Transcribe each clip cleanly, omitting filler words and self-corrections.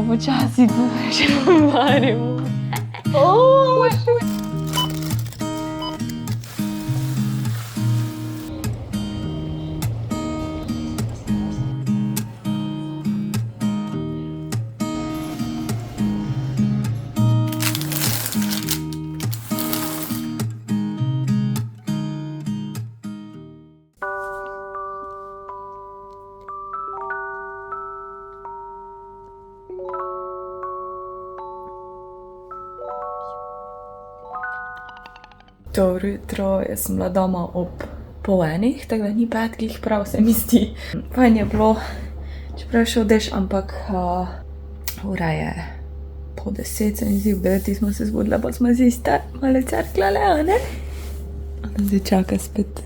pa počasi že varimo. Dobro jutro, jaz sem bila doma ob 12:30, tako da ni petkih, prav se mi zdi. Fajn je bilo, čeprav je šel dež, ampak ura je po 10, se mi zdi, ob 9 smo se zbudila, pa smo si malo cerklale, a ne? Zdaj čaka spet,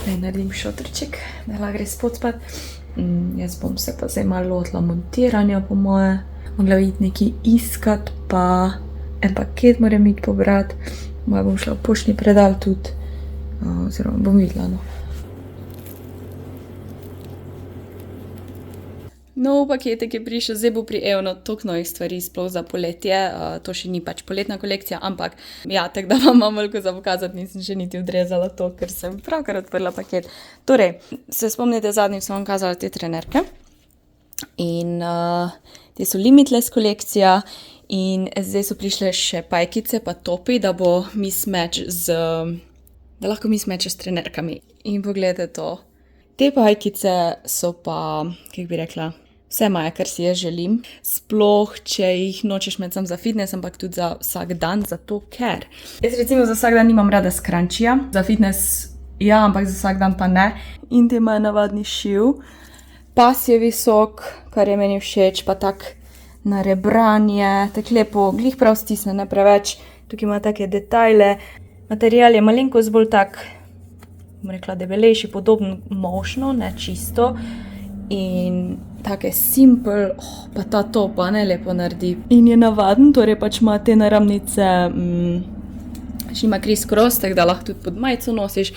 da naredim šotrček, da lahko gre spod spat. Jaz bom se pa zdaj malo lotila montiranja po moje. Mogla iti nekaj iskat, pa en paket moram iti pobrat. Moja bom šla v poštni predal tudi, oziroma bom videla, no. Nov paketek je prišel, zdaj bo prijevno toliko novih stvari, sploh za poletje. To še ni pač poletna kolekcija, ampak ja, tako da vam imam veliko za pokazati, nisem še niti odrezala to, ker sem pravkar odprla paket. Torej, se spomnite, zadnjič sem vam kazala te trenerke in te so Limitless kolekcija. In zdaj so prišle še pajkice pa topi, da bo da lahko mismatch s trenerkami. In pogledajte to. Te pajkice so pa, kako bi rekla, vse maja, kar si jaz želim. Sploh, če jih nočeš imeti sam za fitness, ampak tudi za vsak dan, zato ker. Jaz recimo za vsak dan nimam rada scrunchija. Za fitness ja, ampak za vsak dan pa ne. In te imajo navadni šiv. Pas je visok, kar je meni všeč, pa tak na rebranje, tako lepo, glih prav stisne, ne preveč. Tukaj ima take detajle. Material je malenkost bolj tak, bom rekla, debelejši, podobno mošno, ne čisto. In take simple, pa ta topa, ne, lepo naredi. In je navaden, torej pač ima te naramnice, pač ima criss cross, tako da lahko tudi pod majico nosiš.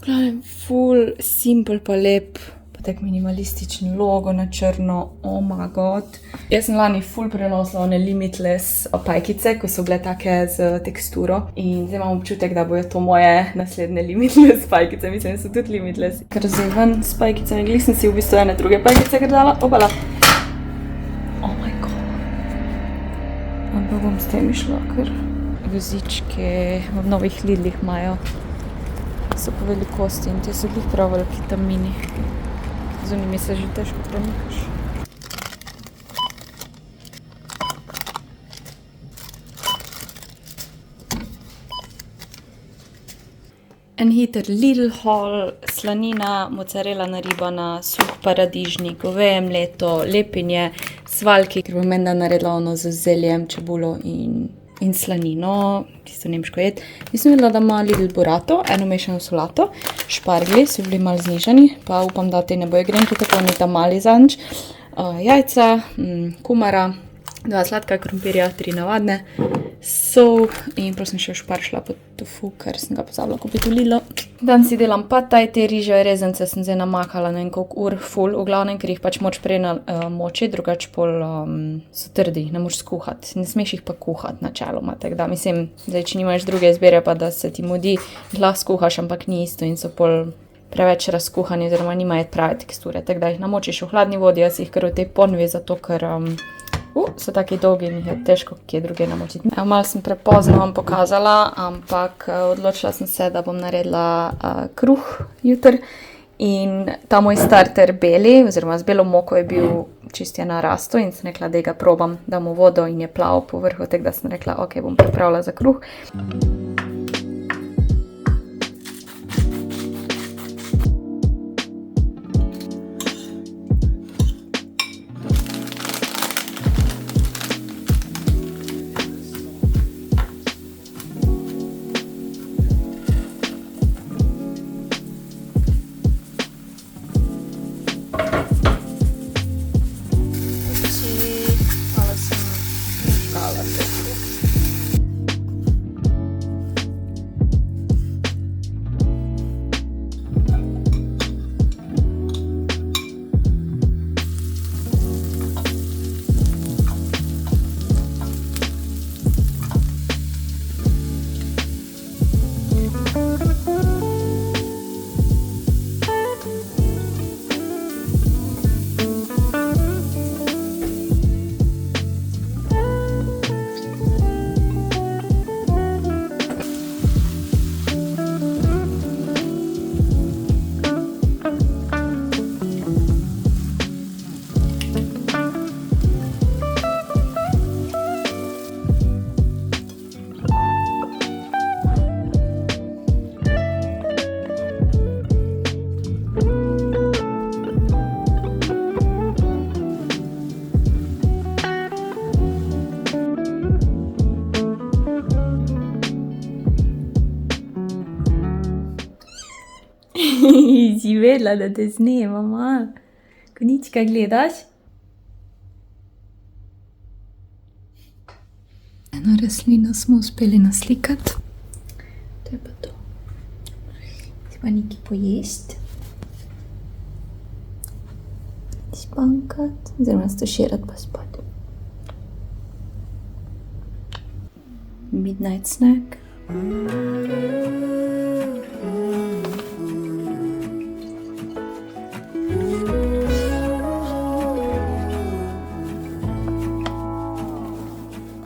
Glavnem, full simple pa lep. Tak minimalistični logo na črno, oh my god. Jaz sem lani full prenosila one Limitless pajkice, ko so bile take z teksturo. In zdaj imam občutek, da bojo to moje naslednje Limitless pajkice. Mislim, da so tudi Limitless. Ker zdaj ven s pajkicami, glih sem si v bistvu ene druge pajkice kar dala. Opala. Oh my god. Ampak bom s tem išla, ker vozičke v novih Lidlih imajo. So po velikosti in te so glih prav veliki tam mini. Z njimi se že težko premikaš. En hiter Lidl haul, slanina, mozzarella naribana, suh paradižnik, goveje mleto, lepinje, svaljki, ker bom menda naredila ono z zeljem, čebulo in slanino, tisto nemško jed. Nisem videla, da ima Lidl burato, eno mešano solato, špargli so bili malo znižani, pa upam, da te ne bojo grenki, tako ni tam mali zanč, jajca, kumara, 2 sladka krompirja, 3 navadne, sol in prosim še šparšla po tofu, ker sem ga pozabila kupiti v Lidlu. Dan si delam pad thai, te riževe rezance sem zdaj namakala na koliko ur, full, v glavnem, ker jih pač moč prej moči, drugače pol so trdi, ne moš skuhati, ne smeš jih pa kuhati načeloma, tako da mislim, zdaj, če nimaš druge izbire, pa da se ti mudi, lahko skuhaš, ampak ni isto in so pol preveč razkuhani, oziroma nimajo prave teksture, tako da jih namočiš v hladni vodi, jaz jih kar v tej ponvi, zato ker so taki dolgi in jih je težko kje druge namočiti. Malo sem prepozno vam pokazala, ampak odločila sem se, da bom naredila kruh jutri. In ta moj starter beli, oziroma z belo moko je bil čist na rastu in sem rekla, da ga probam, dam v vodo in je plaval po vrhu, tako da sem rekla, ok, bom pripravila za kruh. Nisi vedela, da te snemam, Konička, gledaš? Eno rastlino smo uspeli naslikati. To je pa to. Si pa nekaj pojesti. Spankati, oziroma stuširati pa spati. Midnight snack.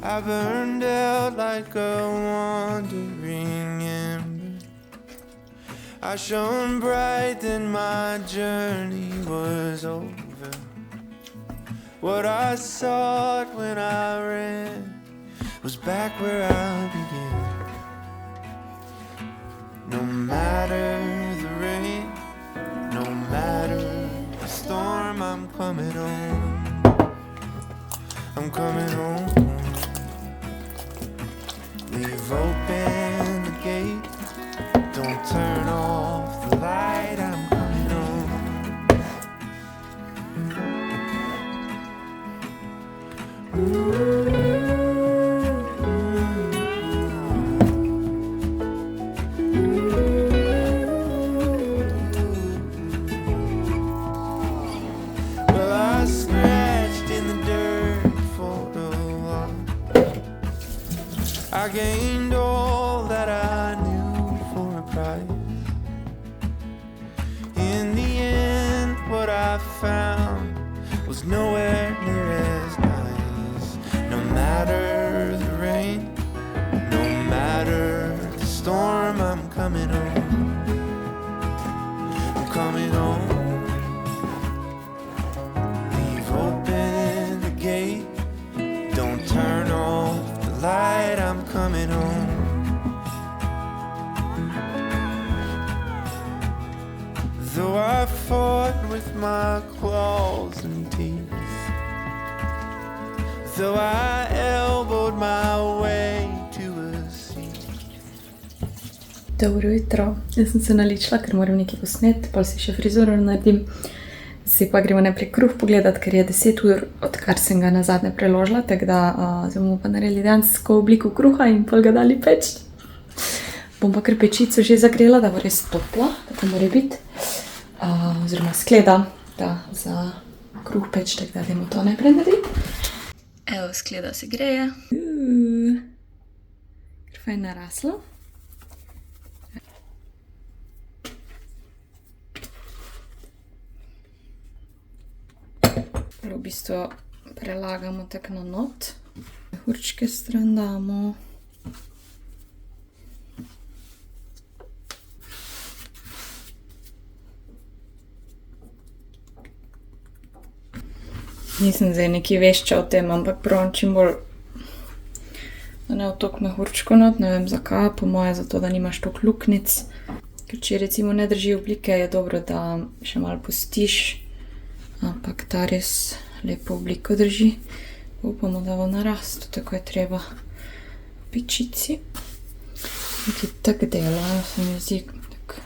I burned out like a wandering ember. I shone bright, then my journey was over. What I sought when I ran was back where I began. No matter the rain, no matter the storm, I'm coming home. I'm coming home. Leave open the gate, don't turn off the light, I'm coming home. Well, I scratched in the dirt for a while. I gained all that I knew for a price. In the end, what I found was nowhere near as nice. No matter the rain, no matter the storm, I'm coming home. I'm coming home. Leave open the gate, don't turn off the light, I'm coming home. Though I fought with my claws and teeth, though I elbowed my way to a seat. Dobro jutro. Jaz sem se naličila, ker moram nekaj posneti, pol si še frizuro naredim. Si pa gremo najprej kruh pogledati, ker je 10 ur, odkar sem ga nazadnje preložila, tako da zdaj bomo pa naredili dejansko obliko kruha in pol ga dali peč. Bom pa kar pečico že zagrela, da bo res topla, tako mora biti. Oziroma skleda, da za kruh peč, tako da dajmo to najprej narediti. Evo, skleda se greje. Kar fajn naraslo. V bistvu prelagamo tako na not. Mehurčke stran damo. Nisem zdaj nekaj vešča o tem, ampak pravim čim bolj, da ne otok mehurčko not, ne vem zakaj, po moje zato, da nimaš toliko luknic. Ker če recimo ne drži oblike, je dobro, da še malo pustiš, ampak ta res lepo obliko drži. Upamo, da bo narastel, tako je treba v pečici. Nekaj tak dela, se mi zdi tako.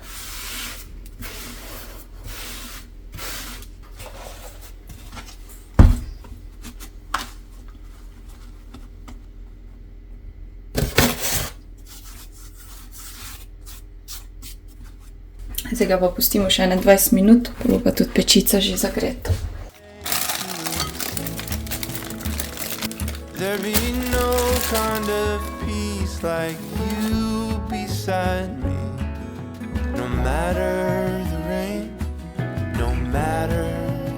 Zdaj ga pa pustimo še 20 minut, pa bo pa tudi pečica že zagreta. There be no kind of peace like you beside me. No matter the rain, no matter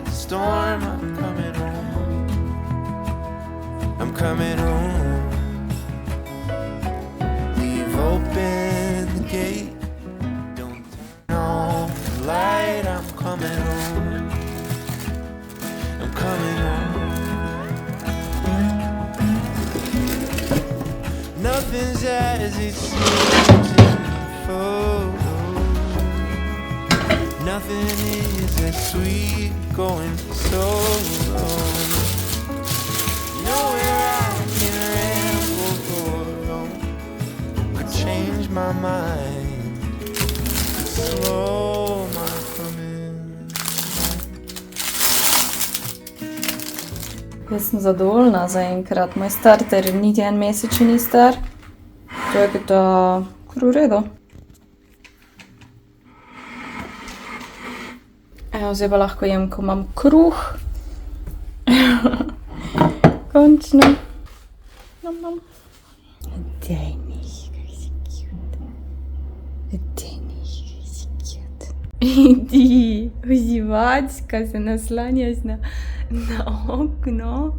the storm, I'm coming home. I'm coming home. Leave open the gate, don't turn off the light, I'm coming home. I'm coming home. Nothing's as it seems in the photo. Nothing is as sweet going solo. Nowhere I can ramble alone. Could change my mind, could slow my command. Jaz sem zadovoljna zaenkrat. Moj starter niti en mesec še ni star. Tako da kar v redu. Evo, zdaj pa lahko jem, ko imam kruh. Končno. Nom. Daj mi, kaj si cute. Daj mi, kaj si cute. Idi, uživačka se naslanjaš na okno.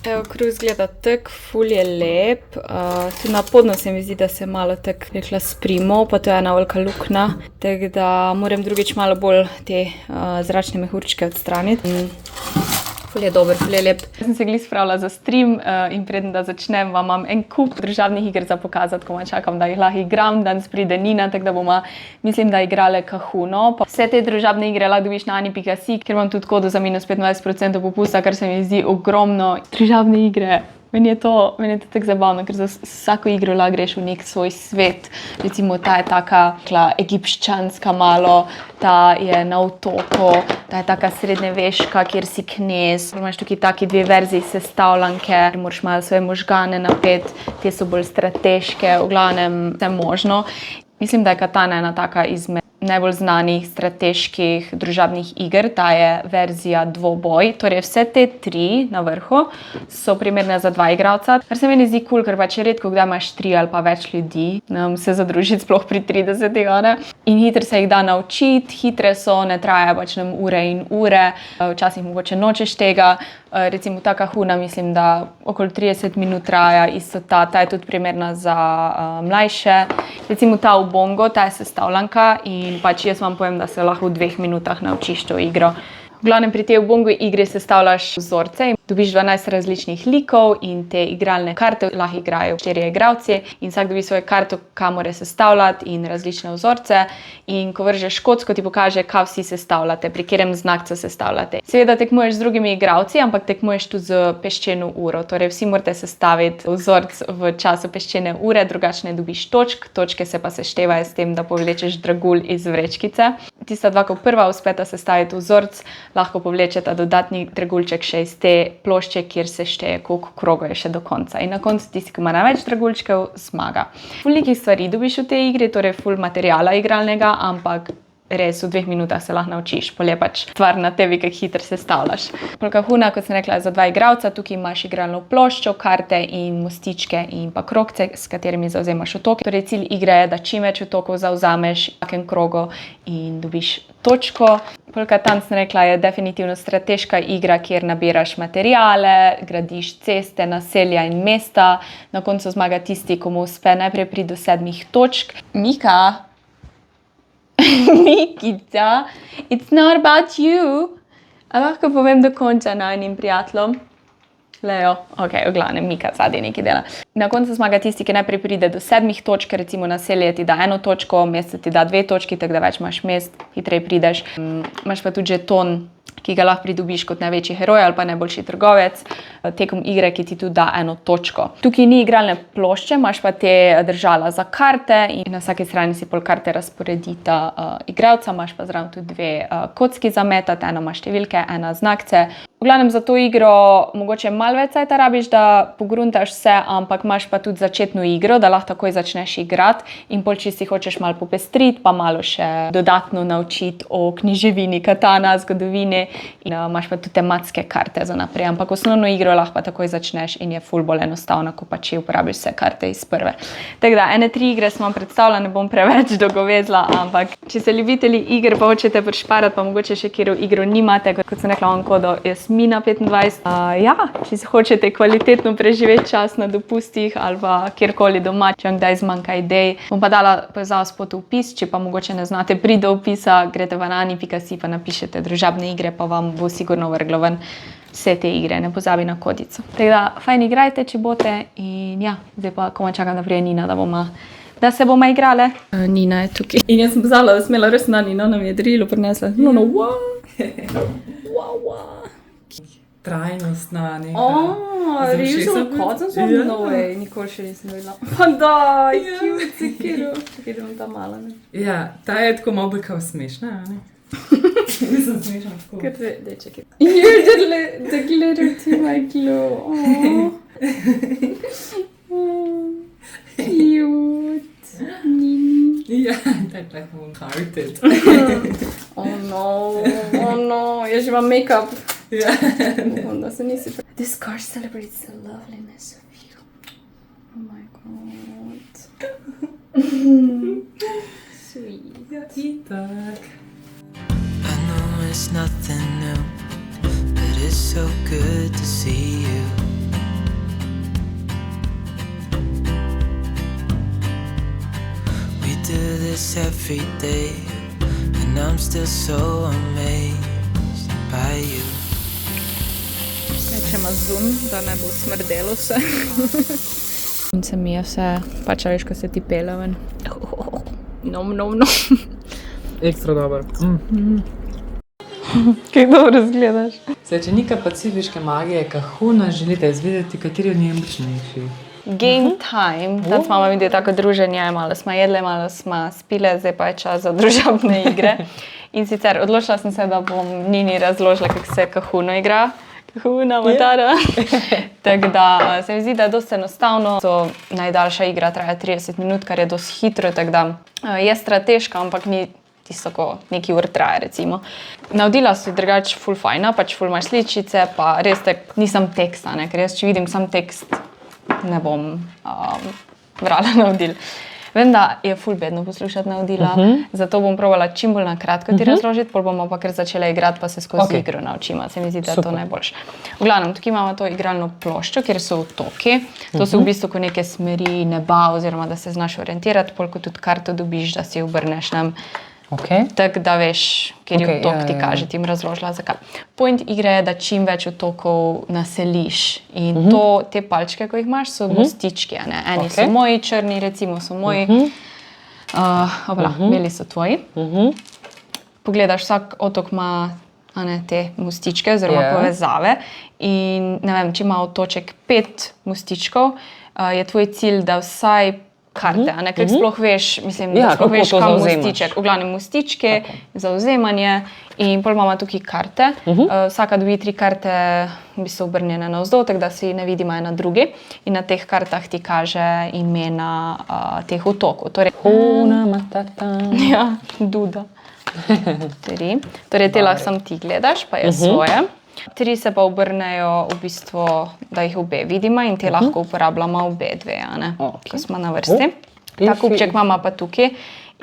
Evo, kruh izgleda tak, ful je lep. Tu na podno se mi zdi, da se malo tak, rekla, sprimo, pa to je ena velika luknja. Tako da moram drugič malo bolj te zračne mehurčke odstraniti. Ful je dober, ful je lep. Jaz sem se glih spravila za stream in preden da začnem, vam imam en kup družabnih iger za pokazati, ko čakam, da jih lahko igram. Danes pride Nina, tako da bomo, mislim, da igrale Kahuno. Vse te družabne igre lahko dobiš na ani.si, ker imam tudi kodo za minus 25% popusta, kar se mi zdi ogromno. Družabne igre. Meni je to tako zabavno, ker za vsako igro lahko greš v nek svoj svet. Recimo, ta je taka egipčanska malo, ta je na otoku, ta je taka srednjeveška, kjer si knez. Imaš tukaj taki dve verziji sestavljanke, moraš malo svoje možgane napeti, te so bolj strateške, v glavnem vse možno. Mislim, da je Katana ena taka izmed najbolj znanih strateških družabnih iger, ta je verzija dvoboj, torej vse te tri na vrhu so primerne za 2 igralca, kar se meni zdi cool, ker pač redko kdaj imaš 3 ali pa več ljudi, se zadružiti sploh pri 30, ne? In hitro se jih da naučiti, hitre so, ne trajajo pač nam ure in ure, včasih mogoče nočeš tega, recimo ta Kahuna, mislim, da okoli 30 minut traja, isto ta je tudi primerna za mlajše, recimo ta Ubongo, ta je sestavljanka in pač jaz vam povem, da se lahko v 2 minutah naučiš to igro. V glavnem pri tej Ubongo igri sestavljaš vzorce in dobiš 12 različnih likov in te igralne karte lahko igrajo 4 igralci in vsak dobi svojo karto, kam mora sestavljati in različne vzorce in ko vržeš kocko, ti pokaže, kaj vsi sestavljate, pri katerem znakcu sestavljate. Seveda tekmuješ z drugimi igralci, ampak tekmuješ tudi z peščeno uro, torej vsi morate sestaviti vzorc v času peščene ure, drugače ne dobiš točk, točke se pa seštevajo s tem, da povlečeš dragulj iz vrečkice. Tista dva, ko prva uspeta sestaviti vzorc, lahko povlečeta dodatni draguljček še iz te plošče, kjer se šteje, koliko krogov je še do konca. In na koncu tisti, ki ima največ draguljčkov, zmaga. Ful nekih stvari dobiš v tej igri, torej ful materiala igralnega, ampak res v 2 minutah se lahko naučiš, pol je pač stvar na tebi, kako hitro sestavljaš. Kahuna, kot sem rekla, je za 2 igralca, tukaj imaš igralno ploščo, karte in mostičke in pa krogce, s katerimi zavzemaš otoke. Torej cilj igre je, da čim več otokov zavzameš v vsakem krogu in dobiš točko. Katan, sem rekla, je definitivno strateška igra, kjer nabiraš materiale, gradiš ceste, naselja in mesta. Na koncu zmaga tisti, komu uspe najprej priti do 7 točk. Mika! Mikica, it's not about you. A lahko povem dokonča enim prijateljem? Leo, ok, v glavnem, Mika zadnji nekaj dela. Na koncu zmaga tisti, ki najprej pride do 7 točk, recimo naselje ti da 1 točko, mesto ti da 2 točki, tako da več imaš mest, hitreje prideš. Imaš pa tudi žeton, ki ga lahko pridobiš kot največji heroj ali pa najboljši trgovec tekom igre, ki ti tudi da 1 točko. Tukaj ni igralne plošče, imaš pa te držala za karte in na vsaki strani si pol karte razporedita igralca, imaš pa zraven tudi 2 kocki za metati, ena ima številke, ena znakce. V glavnem za to igro mogoče malo več cajta rabiš, da pogruntaš vse, ampak imaš pa tudi začetno igro, da lahko takoj začneš igrati in pol, če si hočeš malo popestriti, pa malo še dodatno naučiti o književini Katana, zgodovini in imaš pa tudi tematske karte za naprej, ampak osnovno igro lahko pa takoj začneš in je ful bolj enostavno, ko pa če uporabiš vse karte iz prve. Tako da, 3 igre sem vam predstavila, ne bom preveč dolgovezla, ampak če se ljubitelji iger pa hočete prišparati, pa mogoče še kjer igro nimate, kot sem rekla, vam kodo jaz Mina 25. Če si hočete kvalitetno preživeti čas na dopustih ali pa kjerkoli doma, če vam kdaj zmanjka idej, bom pa dala povezavo spod v opis, če pa mogoče ne znate priti do opisa, greste v ani.si pa napišete družabne igre, pa vam bo sigurno vrglo ven vse te igre, ne pozabi na kodico. Tako da, fajn igrajte, če boste in ja, zdaj pa komaj čakam, da prije Nina, da se bomo igrale. Nina je tukaj. In jaz sem pozabila, da smela res na Nina, nam je darilo prinesla. Trajnostna neka. Res sem koncem sem? No way, nikoli še nisem videla. Pa daj, cute, se kjeru. Čakaj, da bom ta mala, ne? Ja, ta je tako malo bi kao smešna, ne? Mislim, smešno tako. Daj, čakaj. You're the glitter to my glow. Cute. Nini. Ja, tak like hearted. Oh no, jaz že imam make-up. Ja. Onda se nisi... This car celebrates the loveliness of you. Oh my god. Sweet. Ja, itak. I know it's nothing new, but it's so good to see you. We do this every day, and I'm still so amazed by you. Rečemo zun, da ne bo smrdelo vse. In se mi je vse, pač veš, ko se ti pele ven. Nom. Ekstra dober. Kaj dobro zgledaš. Zdaj, če ni pacifiške magije kahuna, želite izvedeti, kateri od njih je močnejši? Game time. Danes imamo videti tako druženje, malo smo jedli, malo smo spile, zdaj pa je čas za družabne igre. In sicer odločila sem se, da bom Nini razložila, kako se kahuno igra. Kahuna, matara. Tako da se mi zdi, da je dosti enostavno. To najdaljša igra traja 30 minut, kar je dosti hitro, tako da je strateška, ampak ni tisto, ko neki ur traje, recimo. Navodila so drugače ful fajna, pač ful imaš sličice, pa res nisem teksta, ne, ker jaz, če vidim sam tekst, ne bom brala navodil. Vem, da je ful bedno poslušati navodila, zato bom probala čim bolj na kratko ti razložiti, pol bomo pa kar začela igrati, pa se skozi igro naučimo. Se mi zdi, da je to najboljše. V glavnem, tukaj imamo to igralno ploščo, kjer so otoki. To so v bistvu kot neke smeri neba, oziroma da se znaš orientirati, pol ko tudi karto dobiš, da si obrneš nam. Tako da veš, kjer je otok, ti kaže, ti jim razložila zakaj. Point igre je, da čim več otokov naseliš. In te palčke, ko jih imaš, so mostički. Eni so moji črni, recimo so moji, beli so tvoji. Pogledaš, vsak otok ima te mostičke oziroma povezave. In ne vem, če ima otoček 5 mostičkov, je tvoj cilj, da vsaj karte, ker sploh veš, da sploh veš, kam mostiček. V glavnem mostičke, zauzemanje in pol imamo tukaj karte. Vsaka dobi 3 karte, v bistvu obrnjene navzdol, tako da si ne vidimo ena drugi. In na teh kartah ti kaže imena teh otokov. Hakuna Matata. Ja, Duda. 3. Torej, te lahko sam ti gledaš, pa je svoje. 3 se pa obrnejo v bistvu, da jih obe vidimo in te lahko uporabljamo obe dve, ko smo na vrsti. Ta kupček imamo pa tukaj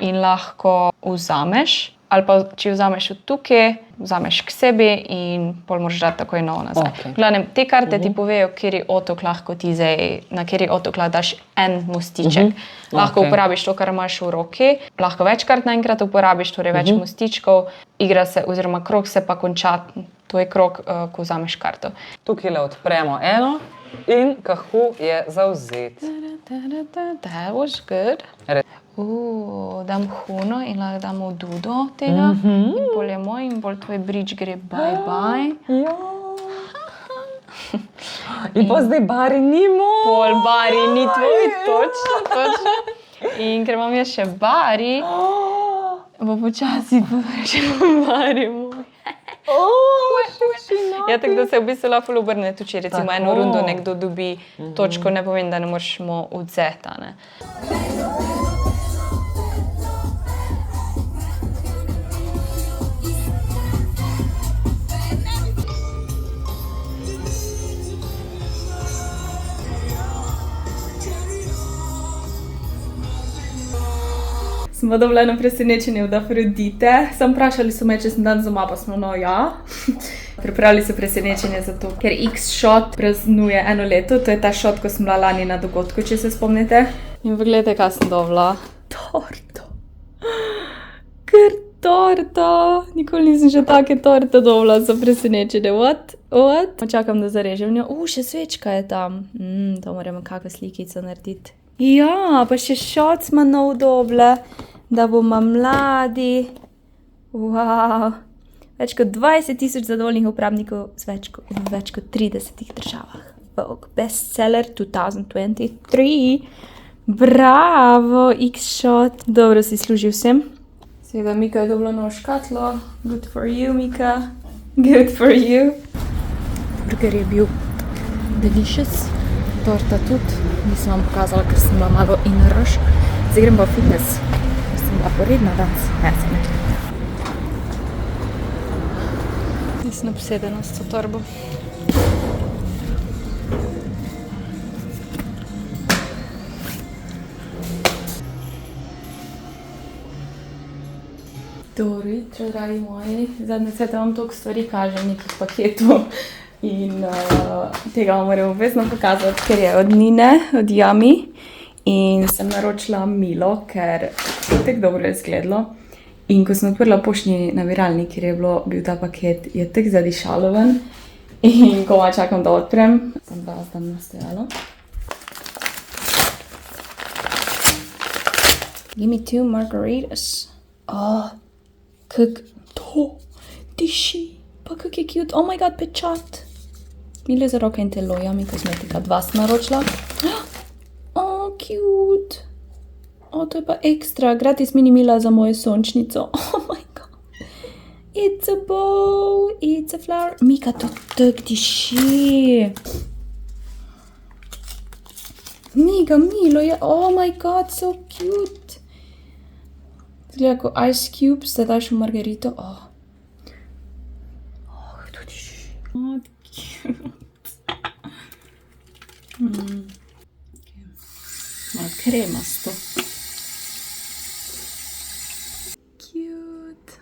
in lahko vzameš, ali pa če vzameš od tukaj, vzameš k sebi in pol moraš dati takoj novo nazaj. V glavnem, te karte ti povejo, kateri otok lahko ti zdaj, na kateri otok lahko daš en mostiček. Lahko uporabiš to, kar imaš v roki, lahko več kart naenkrat uporabiš, torej več mostičkov, igra se, oziroma krog se pa konča, to je krog, ko vzameš karto. Tukaj le odpremo eno in kahu je zavzet. That was good. Dam huno in lahko damo dudo tega. In pol je moj in pol tvoj bridge gre bye. Ja. In pa zdaj Bari ni moj. Pol Bari ni tvoj, točno. In ker imam jaz še Bari, bo počasi še Bari moj. Ja, tako da se v bistvu lahko obrne, tudi če recimo eno rundo nekdo dobi točko, ne pomeni, da ne moramo odzeti. Smo dobili eno presenečenje od Afrodite. Sem vprašali so me, če sem dan doma, pa smo ja. Pripravili so presenečenje zato, ker X-Shot praznuje 1 leto. To je ta shot, ko sem bila lani na dogodku, če se spomnite. In pogledajte, kaj sem dobila. Torto. Ker torto. Nikoli nisem še take torte dobila za presenečenje. What? Čakam, da zarežem njo. Še svečka je tam. To moramo kakšno slikico narediti. Ja, pa še shot smo nov dobile. Da bomo mladi. Wow. Več kot 20,000 zadovoljnih uporabnikov v več kot 30 državah. Vogue bestseller 2023. Bravo, X-Shot. Dobro si služil vsem. Seveda Mika je dobila novo škatlo. Good for you, Mika. Good for you. Burger je bil delicious. Torta tudi. Nisem vam pokazala, ker sem bila malo in rush. Zdaj grem pa v fitness. Ker sem bila poredna danes. Jaz sem obsedena s to torbo. Dobro jutro, dragi moji. Zadnje cvete vam toliko stvari kažem, nekih paketov in tega vam moram obvezno pokazati, ker je od Nine, od Yummy. In sem naročila milo, ker je tako dobro izgledalo. In ko sem odprla poštni nabiralnik, kjer je bil ta paket, je tako zadišalo ven. In ko čakam, da odprem, sem bila zdaj nastojala. Give me 2 margaritas. Kak to diši, pa kak je cute, oh my god, pečat. Milo za roke in telo, Yummy kozmetika, 2 sem naročila. Oh, cute. To je pa ekstra, gratis mini mila za mojo sončnico, oh my god. It's a bow, it's a flower. Mika, to tak diši. Mika, Milo je, oh my god, so cute. Zgleda kot ice cubes, da daš v margarito. To diši. Cute. Malo kremasto. Cute.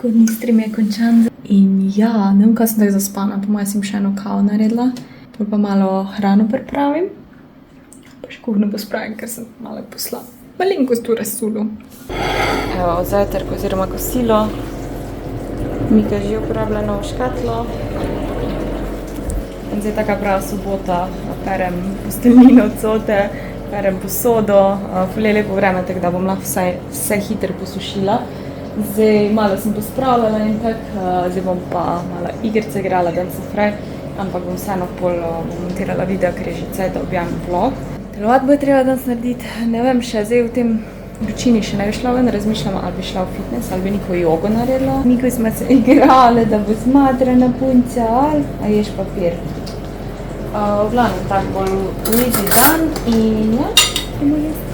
Kodni stream je končan in ja, ne vem, kaj sem tako zaspana, po mojem sem še eno kavo naredila, pol pa malo hrano pripravim, pa še kuhno pospravim, ker sem malo posla malenkost v razsulu. Evo, zajtrk oziroma kosilo, Mika že uporablja novo škatlo in zdaj taka prava sobota, perem posteljnino cote, perem posodo, ful je lepo vreme, tako da bom lahko vse hitro posušila. Zdaj malo sem pospravljala in tako, zdaj bom pa malo igrice igrala, danes se fraj, ampak bom vseeno pol montirala video, ker je že caj, da objavim vlog. Telovati bo treba danes narediti, ne vem še, zdaj v tem vročini še ne bi šla ven, razmišljam, ali bi šla v fitness, ali bi neko jogo naredila. Mi, ko smo se igrali, da bo zmadrana punca, ali ješ papir. V glavnem, tako bolj lazy dan in ja, gremo jesti.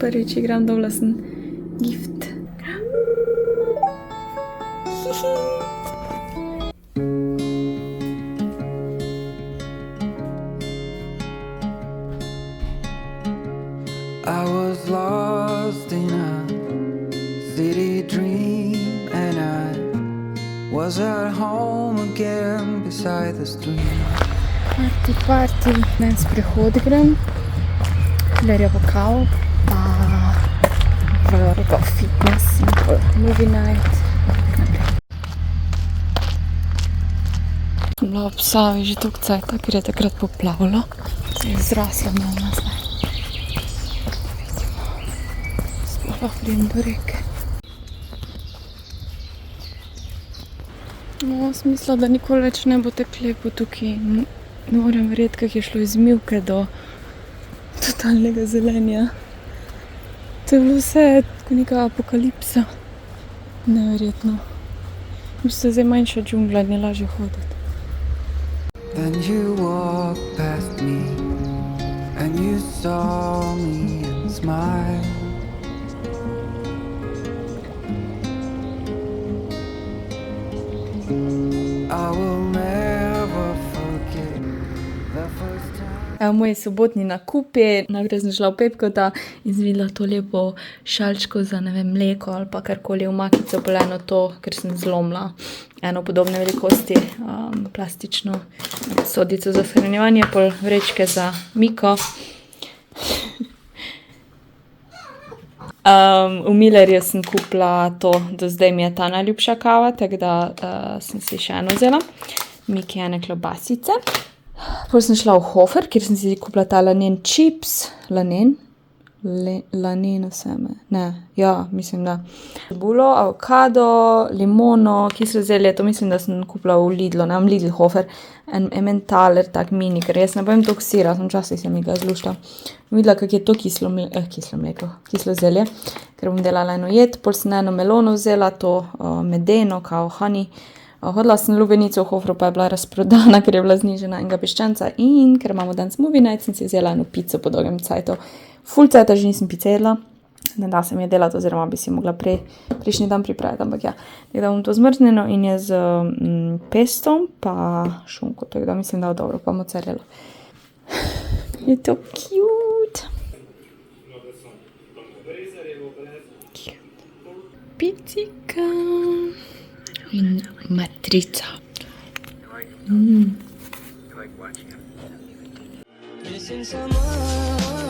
Prvič igram, dobila sem gift. I was lost in a city dream, and I was at home again beside the stream. Party, na sprehod grem, Lerja bo kavo, pa v fitness in movie night. Sem bila ob Savi že toliko cajta, ker je takrat poplavilo. Se je zrasla malo nazaj. Vidimo, sploh lahko pridem do reke. Sem mislila, da nikoli več ne bo tako lepo tukaj. Ne morem verjeti, kako je šlo iz mivke do totalnega zelenja. To je bilo vse tako neka apokalipsa. Neverjetno. Mislim, zdaj manjša džungla, ne lažje hoditi. Then you walked past me, and you saw me and smiled. I will never forget the first time. Moji sobotni nakupi, najprej sem šla v Pepkota in sem videla to lepo šalčko za, ne vem, mleko ali pa karkoli v makico, pol eno to, ker sem zlomila eno podobne velikosti plastično sodico za shranjevanje, pol vrečke za Miko. V Millerju sem kupila to, do zdaj mi je ta najljubša kava, tako da sem si še eno vzela. Miki ene klobasice. Potem sem šla v Hofer, kjer sem si kupila ta lanen čips. Laneno seme. Ne, ja, mislim, da. Bulo, avokado, limono, kislo zelje, to mislim, da sem kupila v Lidlu, ne, v Lidl Hofer. En Emmentaler, tak mini, ker jaz ne bojem toliko sira, včasih se mi ga zlušta. Videla, kak je to kislo zelje, ker bom delala eno jed, pol sem eno melono vzela, to medeno, kao honey. Hodila sem lubenico v Hoferu, pa je bila razprodana, ker je bila znižena enega piščanca in ker imamo danes movie night, sem si vzela eno pico po dolgem cajtu. Ful cajta že nisem pice jedla, ne da se mi je delati, oziroma bi si mogla prejšnji dan pripraviti, ampak ja. Tako da bom to zmrznjeno in je z pestom pa šunko, tako da mislim, da je dobro, pa mozzarella. Je to cute. Picika. In matrica. Missing someone